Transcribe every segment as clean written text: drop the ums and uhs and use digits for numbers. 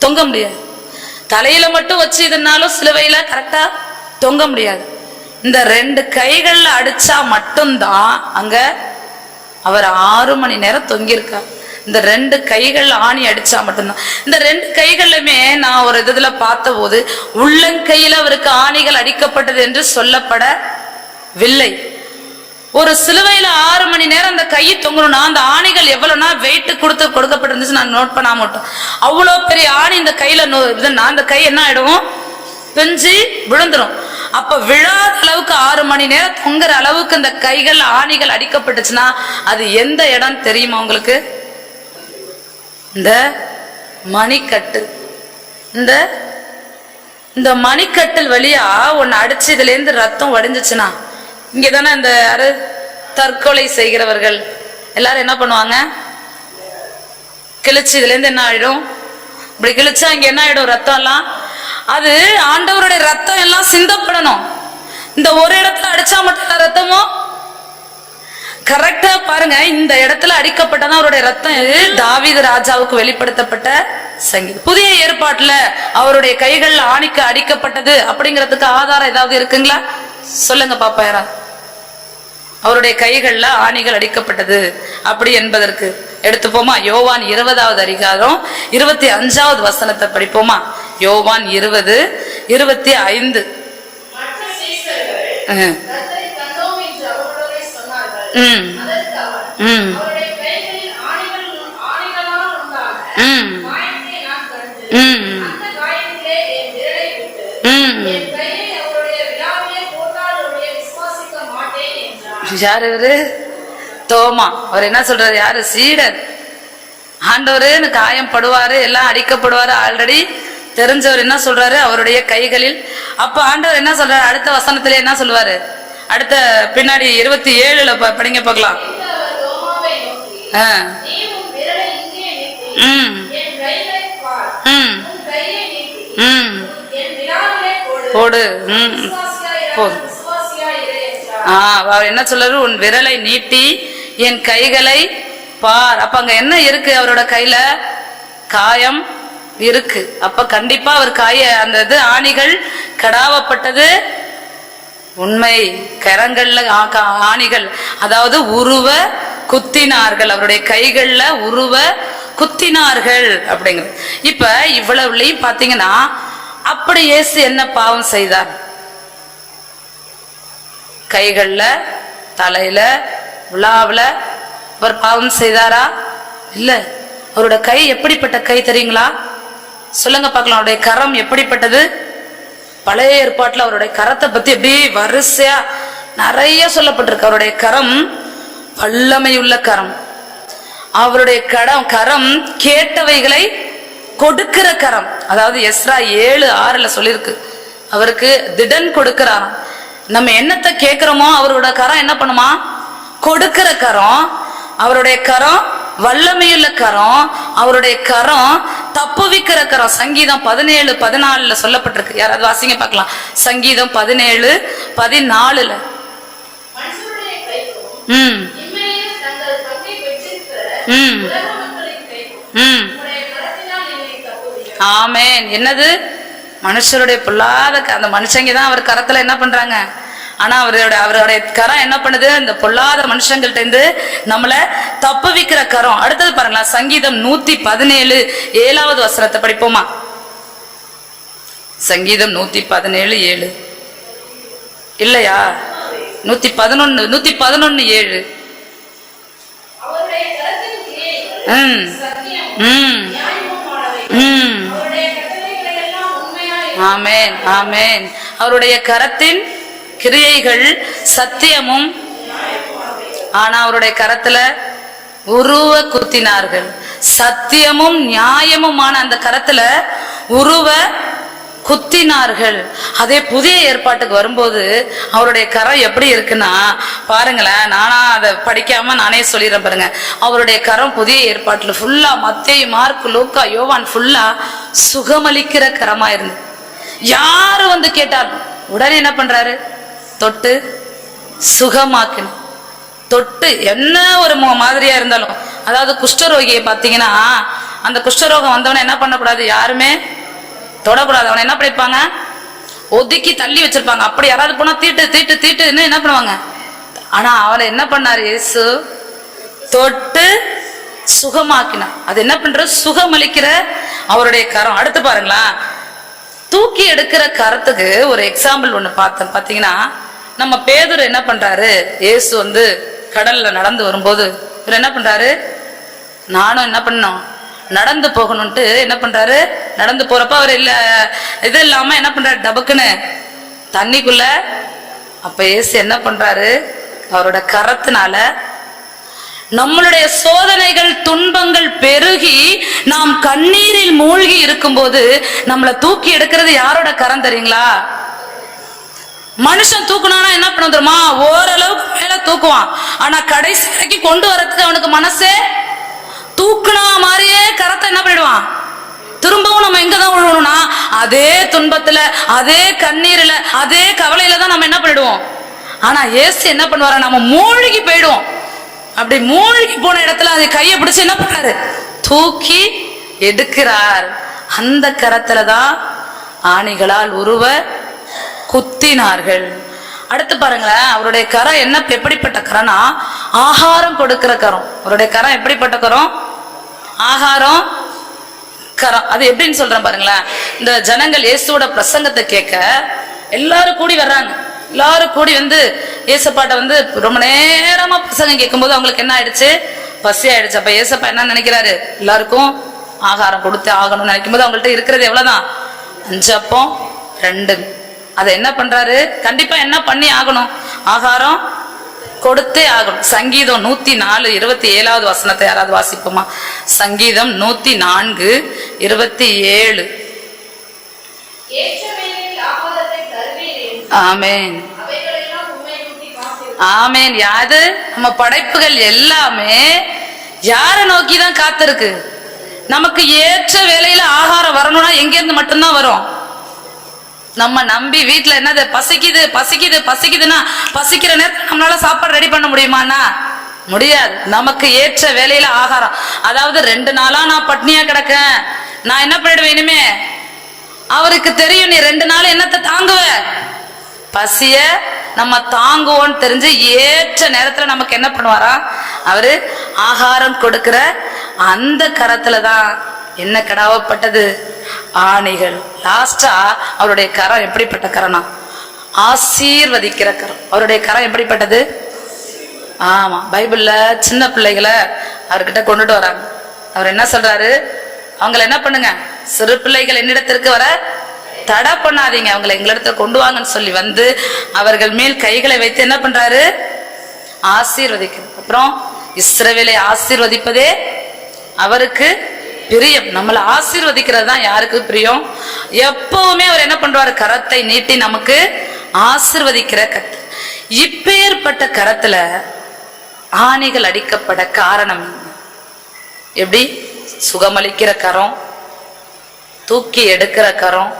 தொங்க முடியாது. தலையில மட்டும் வச்சு இதனாலும் சிலுவையில கரெக்டா தொங்க முடியாது. இந்த 2 கைகள்ல அடிச்சா மட்டும்தான் அங்க அவர் 6 மணி நேரம் தொங்கியிருக்கார். இந்த 2 கைகள் ஆணி அடிச்சா மட்டும்தான். இந்த 2 கைகளுமே நான் ஒரு இதுல பார்த்த போது உள்ளங்கையில அவருக்கு ஆணிகள் அடிக்கப்பட்டது என்று சொல்லப்படவில்லை. ஒரு சிலுவையில 6 மணி நேரம் அந்த கை தொங்கணும்னா அந்த ஆணிகள் எவ்வளவுனா வெயிட் கொடுக்கப்பட்டிருந்துச்சு. நான் நோட் பண்ண மாட்டோம். அவ்வளவு பெரிய ஆணி இந்த கையில இதுன்னா அந்த கை என்ன ஆயிடும், பிஞ்சு விழுந்துரும். அப்ப விழாத அளவுக்கு 6 மணி நேரம் தொங்குற அளவுக்கு இந்த கைகள் ஆணிகள் அடிக்கப்பட்டுச்சுன்னா அது எந்த இடம் தெரியுமா உங்களுக்கு? இந்த மணிக்கட்டு. இந்த மணிக்கட்டில் வழியா ஒன்னு அடிச்சு இதுல இருந்து ரத்தம் வடிஞ்சிச்சுன்னா இங்கதானே இந்த தற்கொலை செய்கிறவர்கள் எல்லாரும் என்ன பண்ணுவாங்க, கிழிச்சு இதுல இருந்து என்ன ஆயிடும், இப்படி கிழிச்சா இங்க என்ன ஆயிடும், ரத்தம் எல்லாம். அது ஆண்டவருடைய ரத்தம் எல்லாம் சிந்தப்படணும். இந்த ஒரு இடத்துல அடிச்சா மட்டும் ரத்தமும் கரெக்டா பாருங்க. இந்த இடத்துல அடிக்கப்பட்டதான் அவருடைய ரத்தம். தாவீது ராஜாவுக்கு வெளிப்படுத்தப்பட்ட சங்கீதம். புதிய ஏற்பாட்டுல அவருடைய கைகள்ல ஆணிக்கு அடிக்கப்பட்டது அப்படிங்கிறதுக்கு ஆதாரம் ஏதாவது இருக்குங்களா? சொல்லுங்க பாப்பா. யாரா அவருடைய கைகள்ல ஆணிகள் அடிக்கப்பட்டது அப்படி என்பதற்கு எடுத்துப்போமா? யோவான் 20வது அதிகாரம் 25வது வசனத்தை படிப்போமா? யோவான் 20:25. யாரு இவரு? தோமா. அவர் என்ன சொல்றாரு? யாரு? சீடர். ஆண்டவரு காயம் படுவாரு, எல்லாம் அடிக்கப்படுவாரு ஆல்ரெடி தெரிஞ்சவர். என்ன சொல்றாரு? அவருடைய கைகளில். அப்ப ஆண்டவர் என்ன சொல்றாரு? அடுத்த வசனத்திலே என்ன சொல்லுவாரு? அடுத்த பின்னாடி 27ல படிங்க பார்க்கலாம். போடு. அவர் என்ன சொல்றாரு? உன் விரலை நீட்டி என் கைகளை பார். அப்ப அங்க என்ன இருக்கு? அவரோட கையில காயம் இருக்கு. அப்ப கண்டிப்பா அவர் அந்த இது ஆணிகள் கடாவப்பட்டது உண்மை. கரங்கள்ல ஆணிகள், அதாவது உருவ குத்தினார்கள். அவருடைய கைகள்ல உருவ குத்தினார்கள் அப்படிங்கிறது. இப்ப இவ்வளவுலையும் பாத்தீங்கன்னா அப்படி இயேசு என்ன பாவம் செய்தார்? கைகள்ல, தலையில, விழாவுல அவர் பாவம் செய்தாரா? இல்ல. அவரோட கை எப்படிப்பட்ட கை தெரியுங்களா? சொல்லுங்க பார்க்கலாம். அவருடைய கரம் எப்படிப்பட்டது? பழைய ஏற்பாட்டுல அவருடைய கரத்தை பத்தி எப்படி வரிசையா நிறைய சொல்லப்பட்டிருக்கு. அவருடைய கரம் வல்லமையுள்ள கரம். அவருடைய கரம் கேட்டவைகளை கொடுக்கிற கரம். அதாவது எஸ்ரா 7:6 சொல்லிருக்கு, அவருக்கு திடன் கொடுக்கிறாராம். நம்ம என்னத்தை கேட்கிறோமோ அவரோட கரம் என்ன பண்ணுமா? கொடுக்கிற கரம். அவருடைய கரம் வல்லமையுள்ள கரம். அவருடைய கரம் தப்புவிக்கிற கரம். சங்கீதம் 17:14 சொல்லப்பட்டிருக்கு. யாராவது வாசிங்க பார்க்கலாம். சங்கீதம் 17:14. ஆமென். என்னது? மனுஷருடைய பொல்லாத அந்த மனுஷங்கதான் அவர் கரத்துல என்ன பண்றாங்க? ஆனா அவருடைய கரம் என்ன பண்ணுது? இந்த பொல்லாத மனுஷங்கள்ட்ட இருந்து நம்மளை தப்புவிக்கிற கரம். அடுத்தது பாருங்களா, சங்கீதம் 117:7 வசனத்தை படிப்போமா? சங்கீதம் 117:7 இல்லையா? 111:7. ஆமென், ஆமென். அவருடைய கரத்தின் கிரியைகள் சத்தியமும். ஆனா அவருடைய கரத்துல உருவ குத்தினார்கள். சத்தியமும் நியாயமுமான அந்த கரத்துல உருவ குத்தினார்கள். அதே புதிய ஏற்பாட்டுக்கு வரும்போது அவருடைய கரம் எப்படி இருக்குன்னா பாருங்களேன். நானா அதை படிக்காம நானே சொல்லிடுறேன் பாருங்க. அவருடைய கரம் புதிய ஏற்பாட்டுல ஃபுல்லா மத்தேயு, மார்க்கு, லூக்கா, யோவான் ஃபுல்லா சுகமளிக்கிற கரமா இருந்து யாரு வந்து கேட்டாலும் உடனே என்ன பண்றாரு? தொட்டு சுகமாக்கணும். தொட்டு என்ன ஒரு மாதிரியா இருந்தாலும், அதாவது குஷ்டரோகியை பார்த்தீங்கன்னா அந்த குஷ்டரோகம் வந்தவனை என்ன பண்ணக்கூடாது, யாருமே தொடக்கூடாது. அவனை என்ன பண்ணிருப்பாங்க, ஒதுக்கி தள்ளி வச்சிருப்பாங்க. அப்படி யாராவது போனா தீட்டு தீட்டு தீட்டுன்னு என்ன பண்ணுவாங்க. ஆனா அவனை என்ன பண்ணாரு, இயேசு தொட்டு சுகமாக்கினார். அது என்ன பண்ற, சுகமளிக்கிற அவருடைய கரம். அடுத்து பாருங்களா, தூக்கி எடுக்கிற கரத்துக்கு ஒரு எக்ஸாம்பிள் ஒண்ணு பார்த்தோம். பாத்தீங்கன்னா நம்ம பேதுரு என்ன பண்றாரு, இயேசு கடல்ல நடந்து வரும்போது இவர் என்ன பண்றாரு, நானும் என்ன பண்ணோம் நடந்து போகணும்ட்டு என்ன பண்றாரு, நடந்து போறப்ப அவர் இல்ல இது இல்லாம என்ன பண்றாரு, டபக்குன்னு தண்ணிக்குள்ள. அப்ப இயேசு என்ன பண்றாரு, அவரோட கரத்தினால நம்மளுடைய சோதனைகள் துன்பங்கள் பெருகி நாம் கண்ணீரில் மூழ்கி இருக்கும்போது நம்மளை தூக்கி எடுக்கிறது யாரோட கரம் தெரியுங்களா? மனுஷன் தூக்குனானா என்ன பண்ண தெரியுமா, ஓரளவுக்கு மேல தூக்குவான். ஆனா கடைசி வரைக்கும் கொண்டு வரதுக்கு அவனுக்கு மனசே, தூக்குனா மாதிரியே கரத்தை என்ன பண்ணிடுவான். திரும்பவும் நம்ம எங்கதான் விழுவணும்னா அதே துன்பத்துல, அதே கண்ணீர்ல, அதே கவலையில தான் நம்ம என்ன பண்ணிடுவோம். ஆனா இயேசு என்ன பண்ணுவார, நம்ம மூழ்கி போயிடுவோம். அப்படி மூழ்கி போன இடத்துல அதை கையை பிடிச்சு என்ன பண்ணாரு, தூக்கி எடுக்கிறார். அந்த கரத்துலதான் ஆணிகளால் உருவ குத்தினார்கள். அடுத்து பாருங்களேன், அவருடைய கரம் என்ன, எப்படிப்பட்ட கரம்னா ஆகாரம் கொடுக்கிற கரம். அவருடைய கரம் எப்படிப்பட்ட கரம், ஆகாரம் கரம். அது எப்படின்னு சொல்றேன் பாருங்களேன். இந்த ஜனங்கள் இயேசுவோட பிரசங்கத்தை கேட்க எல்லாரும் கூடி வர்றாங்க. எல்லாரும் கூடி ஏசப்பாட்ட ரொம்ப நேரமா பிரசங்கம் கேட்கும் போது அவங்களுக்கு என்ன ஆயிடுச்சு, பசி ஆயிடுச்சு. அப்ப ஏசப்பா என்ன நினைக்கிறாரு, எல்லாருக்கும் ஆகாரம் கொடுத்து ஆகணும்னு நினைக்கும் போது அவங்கள்ட்ட இருக்கிறது எவ்வளவுதான், 5 அப்பம் 2. அதை என்ன பண்றாரு, கண்டிப்பா என்ன பண்ணி ஆகணும், ஆகாரம் கொடுத்தே ஆகணும். சங்கீதம் 104:27 வசனத்தை யாராவது வாசிப்போமா? சங்கீதம் 104:27. ஆமேன் ஆமேன். யாது நம்ம படைப்புகள் எல்லாமே யார நோக்கிதான் காத்திருக்கு. நமக்கு ஏற்ற வேலையில ஆகாரம் வரணும்னா எங்க இருந்து மட்டும்தான் வரும். நம்ம நம்பி வீட்டுல என்னது பசிக்குது பசிக்குது பசிக்குதுன்னா பசிக்கிற நேரத்துல நம்மளால சாப்பாடு ரெடி பண்ண முடியுமாண்ணா? முடியாது. நமக்கு ஏற்ற வேலையில ஆகாரம். அதாவது 2 நாளா நான் பட்னியா கிடக்கேன், நான் என்ன பண்ணிடுவேன் இனிமே, அவருக்கு தெரியும் நீ 2 நாள் என்னத்தை தாங்குவ, பசிய நம்ம தாங்குவோன்னு தெரிஞ்சு ஏற்ற நேரத்துல நமக்கு என்ன பண்ணுவாரா, அவரு ஆகாரம் கொடுக்கிற அந்த கரத்துலதான் என்ன கடாவப்பட்டது, ஆணிகள். லாஸ்டா அவருடைய கரம் எப்படிப்பட்ட கரம்னா ஆசீர்வதிக்கிற கரம். அவருடைய கரம் எப்படிப்பட்டது? ஆமா, பைபிள்ல சின்ன பிள்ளைகளை அவர்கிட்ட கொண்டுட்டு வராங்க. அவர் என்ன சொல்றாரு, அவங்களை என்ன பண்ணுங்க, சிறு பிள்ளைகள் என்னிடத்திற்கு வர தடை பண்ணாதீங்க, அவங்களை எங்களிடத்துல கொண்டு வாங்கன்னு சொல்லி அவர்கள் மேல் கைகளை வைத்து என்ன பண்றாரு, ஆசீர்வதிக்கிறது. அப்புறம் இஸ்ரவேலை ஆசீர்வதிப்பதே அவருக்கு பிரியம். நம்மளை ஆசீர்வதிக்கிறது தான் யாருக்கு பிரியம். எப்பவுமே அவர் என்ன பண்றாரு, கரத்தை நீட்டி நமக்கு ஆசீர்வதிக்கிற கத்து. இப்பேற்பட்ட கரத்துல ஆணிகள் அடிக்கப்பட காரணம் எப்படி, சுகமளிக்கிற கரம், தூக்கி எடுக்கிற கரம்,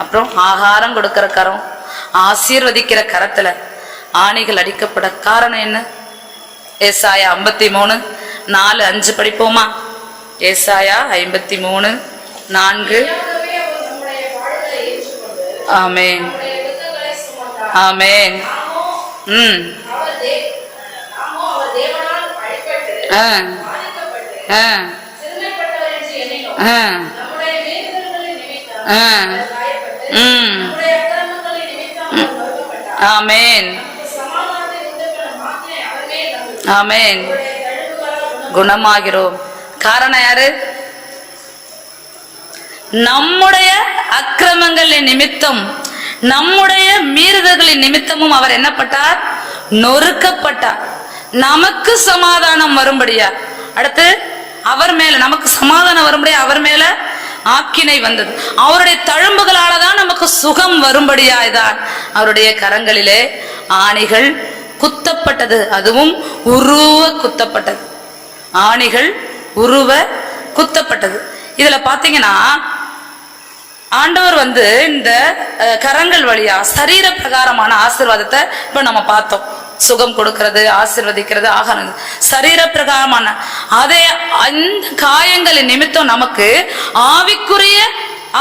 அப்புறம் ஆகாரம் கொடுக்கிற கரம், ஆசீர்வதிக்கிற கரத்துல ஆணிகள் அடிக்கப்பட காரணம் என்ன? ஏசாயா 53:4-5 படிப்போமா? ஏசாயா 53:4. ஆமென் ஆமென். ஆமென் ஆமென். குணமாகிறோம். காரணம் யாரு? நம்முடைய அக்கிரமங்களின் நிமித்தம், நம்முடைய மீறுதல்களின் நிமித்தமும் அவர் என்னப்பட்டார், நொறுக்கப்பட்டார். நமக்கு சமாதானம் வரும்படியா, அடுத்து அவர் மேல நமக்கு சமாதானம் வரும்படியா அவர் மேல ஆக்கினை வந்தது. அவருடைய தழும்புகளாலதான் நமக்கு சுகம் வரும்படியாய்தான் அவருடைய கரங்களிலே ஆணிகள் குத்தப்பட்டது. அதுவும் உருவ குத்தப்பட்டது. ஆணிகள் உருவ குத்தப்பட்டது. இதுல பாத்தீங்கன்னா ஆண்டவர் இந்த கரங்கள் வழியா சரீர பிரகாரமான ஆசீர்வாதத்தை இப்ப நம்ம பார்த்தோம். சுகம் கொடுக்கிறது, ஆசீர்வதிக்கிறது, ஆகாரம், சரீர பிரகாரமான அதே அந்த காயங்களின் நிமித்தம் நமக்கு ஆவிக்குரிய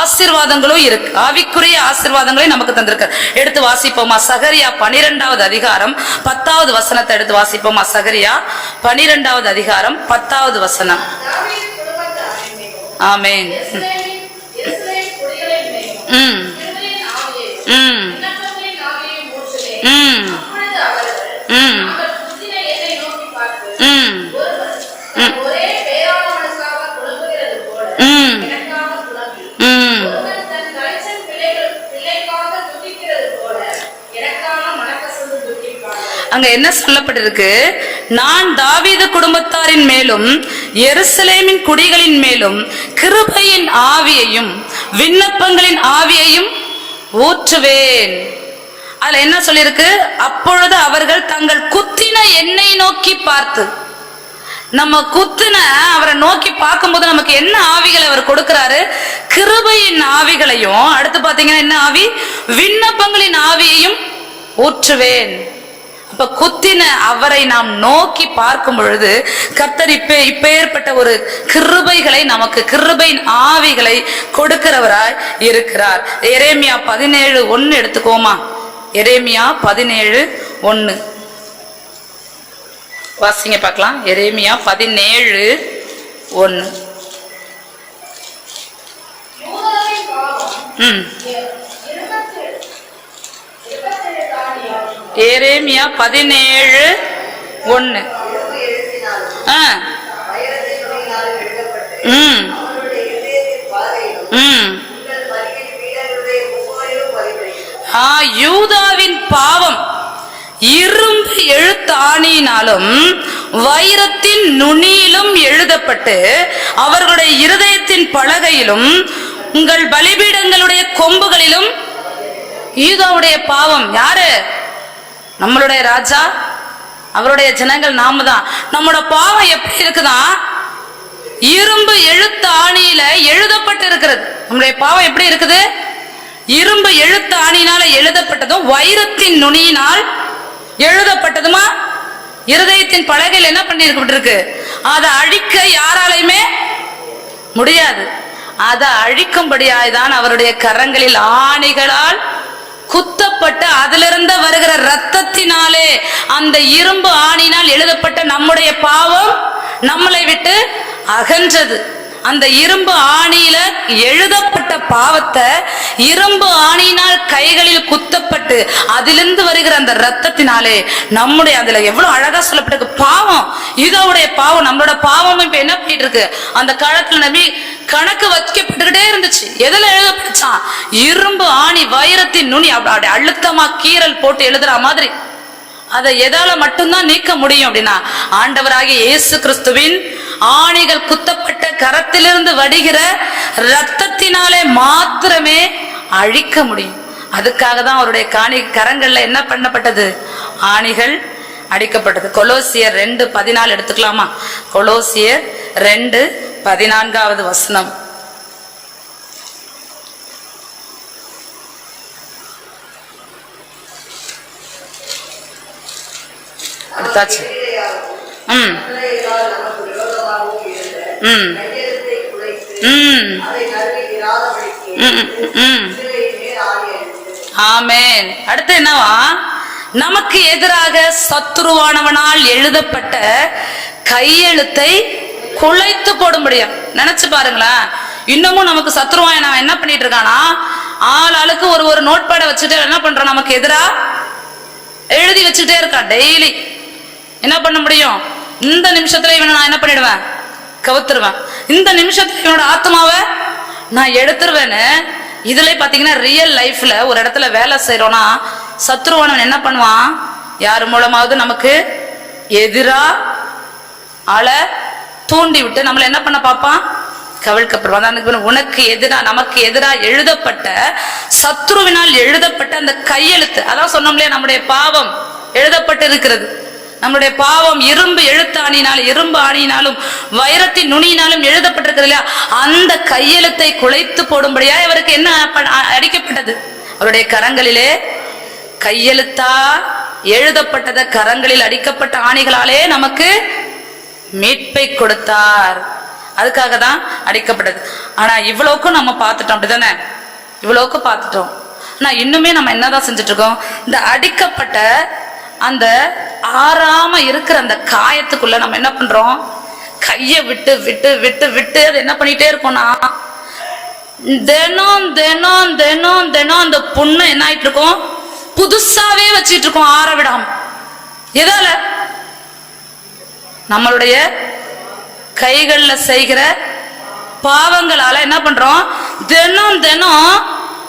ஆசீர்வாதங்களும் இருக்கு. ஆவிக்குரிய ஆசீர்வாதங்களையும் நமக்கு தந்திருக்க. எடுத்து வாசிப்போமா? சகரியா 12வது அதிகாரம் 10வது வசனத்தை எடுத்து வாசிப்போமா? சகரியா 12வது அதிகாரம் 10வது வசனம். ஆமென். அங்க என்ன சொல்லப்பட்டிருக்கு? நான் தாவீது குடும்பத்தாரின் மேலும் எருசலேமின் குடிகளின் மேலும் கிருபையின் ஆவியையும் விண்ணப்பங்களின் ஆவியையும் ஊற்றுவேன். அதுல என்ன சொல்லிருக்கு? அப்பொழுது அவர்கள் தங்கள் குத்தின எண்ணெய் நோக்கி பார்த்து, நம்ம குத்தின அவரை நோக்கி பார்க்கும்போது நமக்கு என்ன ஆவிகளை அவர் கொடுக்கிறாரு? கிருபையின் ஆவிகளையும், அடுத்து பாத்தீங்கன்னா என்ன ஆவி? விண்ணப்பங்களின் ஆவியையும் ஊற்றுவேன். அப்ப குத்தின அவரை நாம் நோக்கி பார்க்கும் பொழுது கர்த்தர் இப்பேற்பட்ட ஒரு கிருபைகளை, நமக்கு கிருபையின் ஆவிகளை கொடுக்கிறவராய் இருக்கிறார். எரேமியா 17:1 எடுத்துக்கோமா? எரேமியா 17:1 வாசிங்க பார்க்கலாம். எரேமியா 17:1. எரேமியா 17:1. யூதாவின் பாவம் இரும்பு எழுத்தாணியினாலும் வைரத்தின் நுனியிலும் எழுதப்பட்டு அவர்களுடைய இருதயத்தின் பலகையிலும் உங்கள் பலிபீடங்களுடைய கொம்புகளிலும். யூதாவுடைய பாவம் யாரு? நம்மளுடைய ராஜா, அவருடைய ஜனங்கள் நாம தான். நம்மளோட பாவம் எப்படி இருக்குதான்? இரும்பு எழுத்து ஆணியில எழுதப்பட்டு இருக்கிறது. நம்முடைய பாவம் எப்படி இருக்குது? இரும்பு எழுத்து ஆணியினால எழுதப்பட்டதும் வைரத்தின் நுனியினால் எழுதப்பட்டதுமா இருதயத்தின் பலகையில் என்ன பண்ணி இருக்கு? அதை அழிக்க யாராலையுமே முடியாது. அதை அழிக்கும்படியாய்தான் அவருடைய கரங்களில் ஆணிகளால் குத்தப்பட்டு அதிலிருந்து வருகிற ரத்தத்தினாலே, அந்த இரும்பு ஆணினால் எழுதப்பட்ட நம்முடைய பாவம் நம்மளை விட்டு அகன்றது. அந்த இரும்பு ஆணியில எழுதப்பட்ட பாவத்தை இரும்பு ஆணியினால் கைகளில் குத்தப்பட்டு அதிலிருந்து வருகிற அந்த ரத்தத்தினாலே நம்முடைய, அதுல எவ்வளவு அழகா சொல்லப்பட்டிருக்கு பாவம். இதோடைய பாவம், நம்மளோட பாவம் இப்ப என்ன பண்ணிட்டு இருக்கு? அந்த காலத்துல நபி கணக்கு வைக்கப்பட்டுக்கிட்டே இருந்துச்சு. எதுல எழுதப்பட்டுச்சான்? இரும்பு ஆணி, வைரத்தின் நுனி, அப்படி அழுத்தமா கீறல் போட்டு எழுதுற மாதிரி. அதை எதால மட்டும்தான் நீக்க முடியும் அப்படின்னா, ஆண்டவராகிய இயேசு கிறிஸ்துவின் ஆணிகள் குத்தப்பட்ட கரத்திலிருந்து வடிகிற ரத்தத்தினாலே மாத்திரமே அழிக்க முடியும். அதுக்காக தான் அவருடைய கரங்கள்ல என்ன பண்ணப்பட்டது? ஆணிகள் அடிக்கப்பட்டது. கொலோசியர் 2:14 எடுத்துக்கலாமா? கொலோசியர் 2:14 வசனம். எடுத்தாச்சு. ஆமென். அடுத்து என்னவா? நமக்கு எதிராக சத்துருவானவனால் எழுதப்பட்ட கையெழுத்தை குலைத்து போடும்படியா. நினைச்சு பாருங்களேன், இன்னமும் நமக்கு சத்துருவான என்ன பண்ணிட்டு இருக்கானா, ஆளுக்கு ஒரு நோட்பேட வச்சுட்டு என்ன பண்றான்? நமக்கு எதிரா எழுதி வச்சுட்டே இருக்கான். டெய்லி என்ன பண்ண முடியும்? இந்த நிமிஷத்துல இவனை நான் என்ன பண்ணிடுவேன்? கவுத்துருவேன். இந்த நிமிஷத்துல இவனோட ஆத்மாவை நான் எடுத்துருவேன்னு. இதுல பாத்தீங்கன்னா ரியல் லைஃப்ல ஒரு இடத்துல வேலை செய்யறோம்னா சத்ருவானவன் என்ன பண்ணுவான்? யாரு மூலமாவது நமக்கு எதிரா ஆளை தூண்டி விட்டு நம்மளை என்ன பண்ண பார்ப்பான்? கவிழ்க்கப்படுவான். உனக்கு எதிரா, நமக்கு எதிரா எழுதப்பட்ட, சத்ருவினால் எழுதப்பட்ட அந்த கையெழுத்து, அதான் சொன்னோம் இல்லையா, நம்முடைய பாவம் எழுதப்பட்டு இருக்கிறது. நம்முடைய பாவம் இரும்பு ஆணியினாலும் வைரத்தின் நுனியினாலும் எழுதப்பட்டிருக்கிறது இல்லையா, அந்த கையெழுத்தை குலைத்து போடும்படியா இவருக்கு என்ன அடிக்கப்பட்டது? அவருடைய கரங்களிலே கையெழுத்தா எழுதப்பட்டத கரங்களில் அடிக்கப்பட்ட ஆணிகளாலே நமக்கு மீட்பை கொடுத்தார். அதுக்காக தான் அடிக்கப்பட்டது. ஆனா இவ்வளவுக்கும் நம்ம பார்த்துட்டோம், அப்படிதானே? இவ்வளவுக்கு பார்த்துட்டோம். ஆனா இன்னுமே நம்ம என்னதான் செஞ்சுட்டு இருக்கோம்? இந்த அடிக்கப்பட்ட அந்த ஆறாம இருக்கிற அந்த காயத்துக்குள்ள நம்ம என்ன பண்றோம்? கையை விட்டு விட்டு விட்டு விட்டு அது என்ன பண்ணிட்டே இருக்கோம்னா தினம் தினம் தினம் தினம் அந்த புண்ணை என்ன ஆயிட்டு இருக்கோம்? புதுசாவே வச்சிட்டு இருக்கோம், ஆற விடாம. எதால? நம்மளுடைய கைகள்ல செய்கிற பாவங்களால என்ன பண்றோம்? தினம் தினம்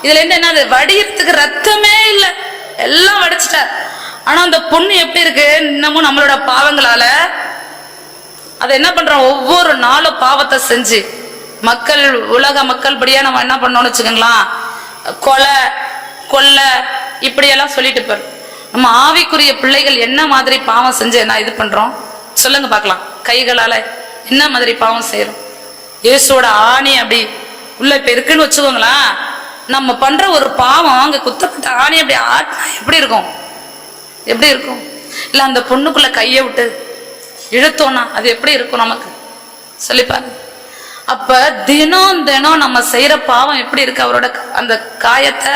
இதுல இருந்து என்னது? வடிகிறதுக்கு ரத்தமே இல்லை, எல்லாம் வடிச்சிட்டார். ஆனா அந்த புண்ணு எப்படி இருக்கு? இன்னமும் நம்மளோட பாவங்களால அதை என்ன பண்றோம்? ஒவ்வொரு நாளும் பாவத்தை செஞ்சு மக்கள், உலக மக்கள் படியா நம்ம என்ன பண்ணோம்னு வச்சுக்கோங்களேன், கொலை கொல்ல இப்படியெல்லாம் சொல்லிட்டு போறோம். நம்ம ஆவிக்குரிய பிள்ளைகள் என்ன மாதிரி பாவம் செஞ்சு என்ன இது பண்றோம் சொல்லுங்க பார்க்கலாம். கைகளால என்ன மாதிரி பாவம் செய்யறோம்? இயேசுவோட ஆணி அப்படி உள்ள இப்ப இருக்குன்னு வச்சுக்கோங்களேன், நம்ம பண்ற ஒரு பாவம் அங்க குத்தப்பட்ட ஆணி அப்படி ஆட்டினா எப்படி இருக்கும்? எப்படி இருக்கும்? இல்ல அந்த பொண்ணுக்குள்ள கையை விட்டு இழுத்தோம்னா அது எப்படி இருக்கும் நமக்கு? சொல்லிப்பாரு. அப்ப தினம் தினம் நம்ம செய்யற பாவம் எப்படி இருக்கு? அவரோட அந்த காயத்தை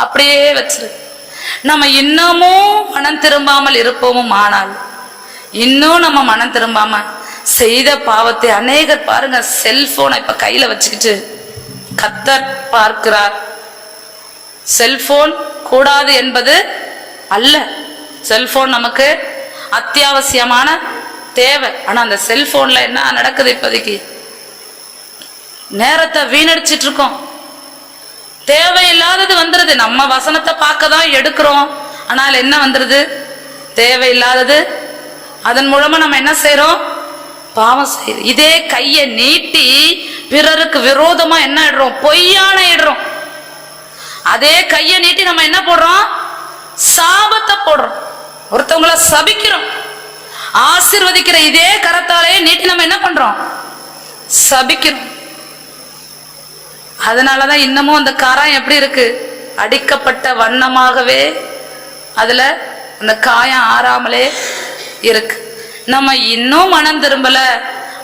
அப்படியே வச்சிரு. நம்ம இன்னமும் மனம் திரும்பாமல் இருப்போமும். ஆனால் இன்னும் நம்ம மனம் திரும்பாம செய்த பாவத்தை அநேகர் பாருங்க, செல்போனை இப்ப கையில வச்சுக்கிட்டு கர்த்தர் பார்க்கிறார். செல்போன் கூடாது என்பது அல்ல, செல்போன் நமக்கு அத்தியாவசியமான தேவை. ஆனா அந்த செல்போன்ல என்ன நடக்குது? இப்போதைக்கு நேரத்தை வீணடிச்சிட்டு இருக்கோம், தேவையில்லாதது வந்துருது. நம்ம வசனத்தை பார்க்க தான் எடுக்கிறோம், ஆனால் என்ன வந்துருது? தேவையில்லாதது. அதன் மூலமா நம்ம என்ன செய்யறோம்? பாவம் செய்யறோம். இதே கையை நீட்டி பிறருக்கு விரோதமா என்ன இடுறோம்? பொய்யான இடுறோம். அதே கையை நீட்டி நம்ம என்ன போடுறோம்? சாபத்தை போடுறோம், ஒருத்தவங்களை சபிக்கிறோம். ஆசீர்வதிக்கிற இதே கரத்தாலே நீட்டி நம்ம என்ன பண்றோம்? சபிக்கிறோம். அதனாலதான் இன்னமும் அந்த காரம் எப்படி இருக்கு? அடிக்கப்பட்ட வண்ணமாகவே அதுல அந்த காயம் ஆறாமலே இருக்கு. நம்ம இன்னும் மனம் திரும்பல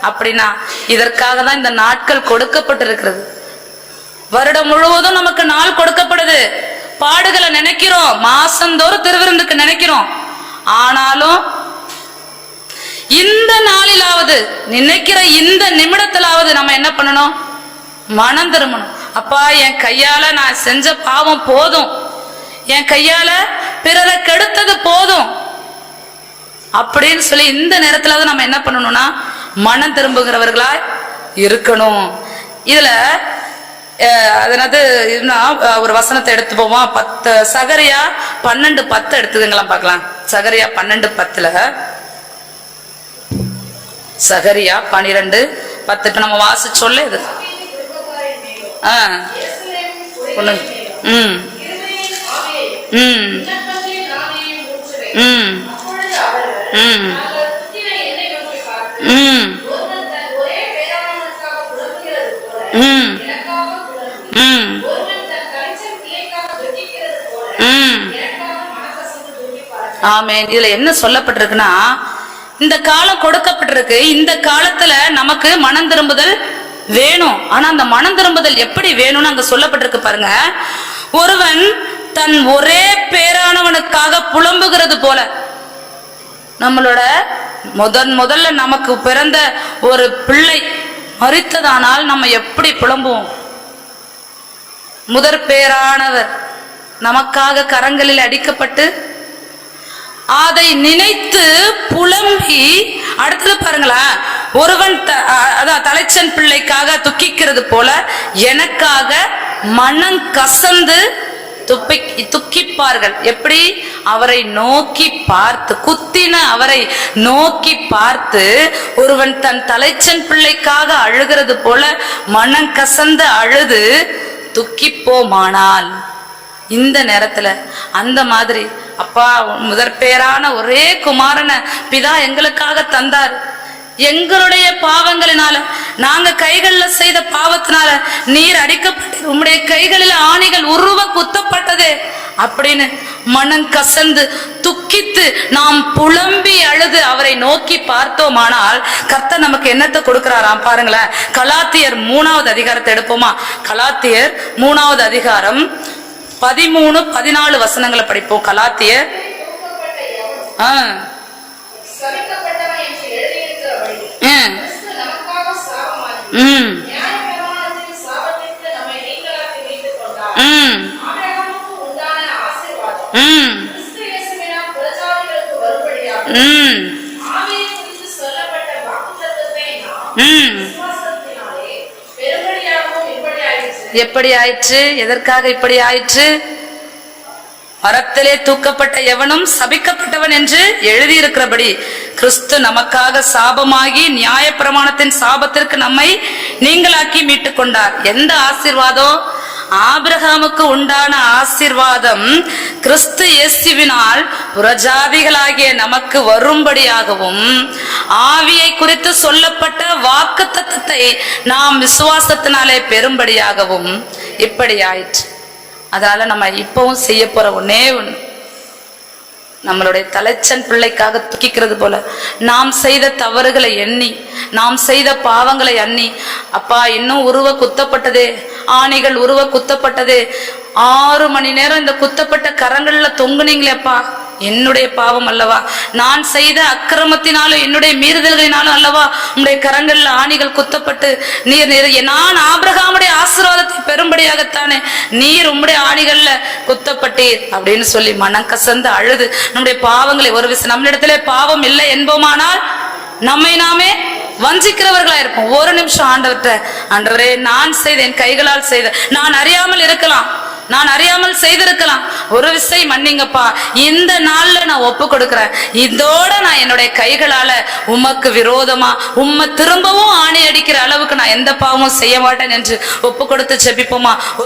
அப்படின்னா இதற்காக தான் இந்த நாட்கள் கொடுக்கப்பட்டிருக்கிறது. வருடம் முழுவதும் நமக்கு நாள் கொடுக்கப்படுது. பாடுகளை நினைக்கிறோம், மாசந்தோறும் திருவிருந்துக்கு நினைக்கிறோம். ஆனாலும் இந்த நாளிலாவது, நினைக்கிற இந்த நிமிடத்திலாவது நம்ம என்ன பண்ணணும்? மனம் திரும்பணும். அப்பா, என் கையால நான் செஞ்ச பாவம் போதும், என் கையால பிறரை கெடுத்தது போதும் அப்படின்னு சொல்லி இந்த நேரத்துல நம்ம என்ன பண்ணணும்னா மனம் திரும்புகிறவர்களா இருக்கணும். இதுல அதனால ஒரு வசனத்தை எடுத்து போவோம். 10 சகரியா 12:10 எடுத்துதுங்களா பார்க்கலாம். சகரியா 12:10, சகரியா 12:10 நம்ம வாசிச்சோல்ல இது. ஆமென். இதுல என்ன சொல்லப்பட்டிருக்குன்னா, இந்த காலம் கொடுக்கப்பட்டிருக்கு. இந்த காலத்துல நமக்கு மனம் திரும்புதல் வேணும். ஆனா அந்த மனம் திரும்புதல் எப்படி வேணும்னு அங்க சொல்லப்பட்டிருக்கு பாருங்க. ஒருவன் தன் ஒரே பேரானவனுக்காக புலம்புகிறது போல, நம்மளோட முதல்ல நமக்கு பிறந்த ஒரு பிள்ளை மரித்ததானால் நம்ம எப்படி புலம்புவோம்? முதற் பேரானவர் நமக்காக கரங்களில் அடிக்கப்பட்டு அதை நினைத்து புலம்பி, அடுத்தது பாருங்களேன், ஒருவன் தலைச்சன் பிள்ளைக்காக துக்கிக்கிறது போல எனக்காக மனம் கசந்து துக்கிப்பார்கள். எப்படி? அவரை நோக்கி பார்த்து, குத்தின அவரை நோக்கி பார்த்து ஒருவன் தன் தலைச்சன் பிள்ளைக்காக அழுகிறது போல மனம் கசந்து அழுது துக்கிப்போமானால், இந்த நேரத்துல அந்த மாதிரி அப்பா முதற் பேரான ஒரே குமாரனை பிதா எங்களுக்காக தந்தார், எங்களுடைய பாவங்களினால, நாங்க கைகள்ல செய்த பாவத்தினால நீர் அடிக்கப்பட்டு உம்முடைய கைகளில் ஆணிகள் உருவ குத்தப்பட்டதே அப்படின்னு மனம் கசந்து துக்கித்து நாம் புலம்பி அழுது அவரை நோக்கி பார்த்தோமானால் கர்த்தர் நமக்கு என்னத்தை கொடுக்கிறாராம் பாருங்களேன். கலாத்தியர் 3வது அதிகாரத்தை எடுப்போமா? கலாத்தியர் 3வது அதிகாரம் 13-14 வசனங்களை படிப்போம். கலாத்தியர் எப்படி ஆயிற்று? எதற்காக இப்படி ஆயிற்று? மரத்திலே தூக்கப்பட்ட எவனும் சபிக்கப்பட்டவன் என்று எழுதியிருக்கிறபடி கிறிஸ்து நமக்காக சாபமாகி நியாயப்பிரமாணத்தின் சாபத்திற்கு நம்மை நீங்களாக்கி மீட்டுக் கொண்டார். எந்த ஆசீர்வாதம்? ஆபிரகாமுக்கு உண்டான ஆசீர்வாதம் கிறிஸ்து இயேசுவினால் புறஜாதிகளாகிய நமக்கு வரும்படியாகவும் ஆவியை குறித்து சொல்லப்பட்ட வாக்குத்தத்தத்தை நாம் விசுவாசத்தினாலே பெறும்படியாகவும் இப்படி ஆயிற்று. அதனால நம்ம இப்பவும் செய்ய போற ஒன்னே ஒண்ணு, நம்மளுடைய தலைச்சன் பிள்ளைக்காக துக்கிக்கிறது போல நாம் செய்த தவறுகளை எண்ணி, நாம் செய்த பாவங்களை எண்ணி, அப்பா இன்னும் உருவ குத்தப்பட்டதே, ஆணிகள் உருவ குத்தப்பட்டதே, 6 மணி நேரம் இந்த குத்தப்பட்ட கரங்கள்ல தொங்குனீங்களேப்பா, என்னுடைய பாவம் அல்லவா, நான் செய்த அக்கிரமத்தினாலும் என்னுடைய மீறுதல்களினாலும் அல்லவா உங்களுடைய கரங்கள்ல ஆணிகள் குத்தப்பட்டு நீர் நான் ஆபிரகாமுடைய ஆசீர்வாதத்தை பெறும்படியாகத்தானே நீர் உம்முடைய ஆணிகள்ல குத்தப்பட்டீர் அப்படின்னு சொல்லி மனம் கசந்து அழுது நம்முடைய பாவங்களை ஒரு விஷயம், நம்மளிடத்திலே பாவம் இல்லை என்போமானால் நம்மை நாமே வஞ்சிக்கிறவர்களா இருப்போம். ஒரு நிமிஷம் ஆண்டவர்கிட்ட, ஆண்டவரே நான் செய்த என் கைகளால் செய்த, நான் அறியாமல் இருக்கலாம், நான் அறியாமல் செய்திருக்கலாம், ஒரு விஷயம் மன்னிங்கப்பா, இந்த நாள்ல நான் ஒப்பு கொடுக்கிறேன், இதோட நான் என்னுடைய கைகளால உமக்கு விரோதமா உம்மை திரும்பவும் ஆணி அடிக்கிற அளவுக்கு நான் எந்த பாவமும் செய்ய மாட்டேன் என்று ஒப்பு கொடுத்து ஜெபிப்போமா?